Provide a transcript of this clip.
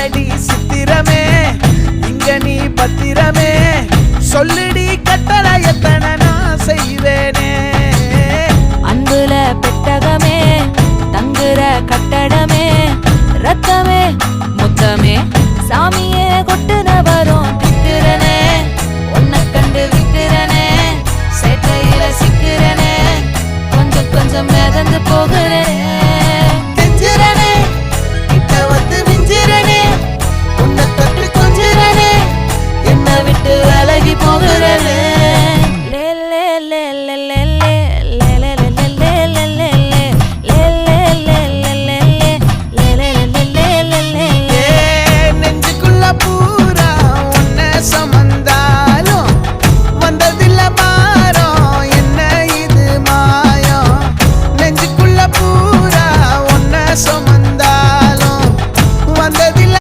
என்னடி சித்திரமே இங்க நீ பத்திரமே சொல்லுடி கட்டளை எத்தனை நான் செய்வேனே அன்புல பெட்டகமே தங்குற கட்டடமே ரத்த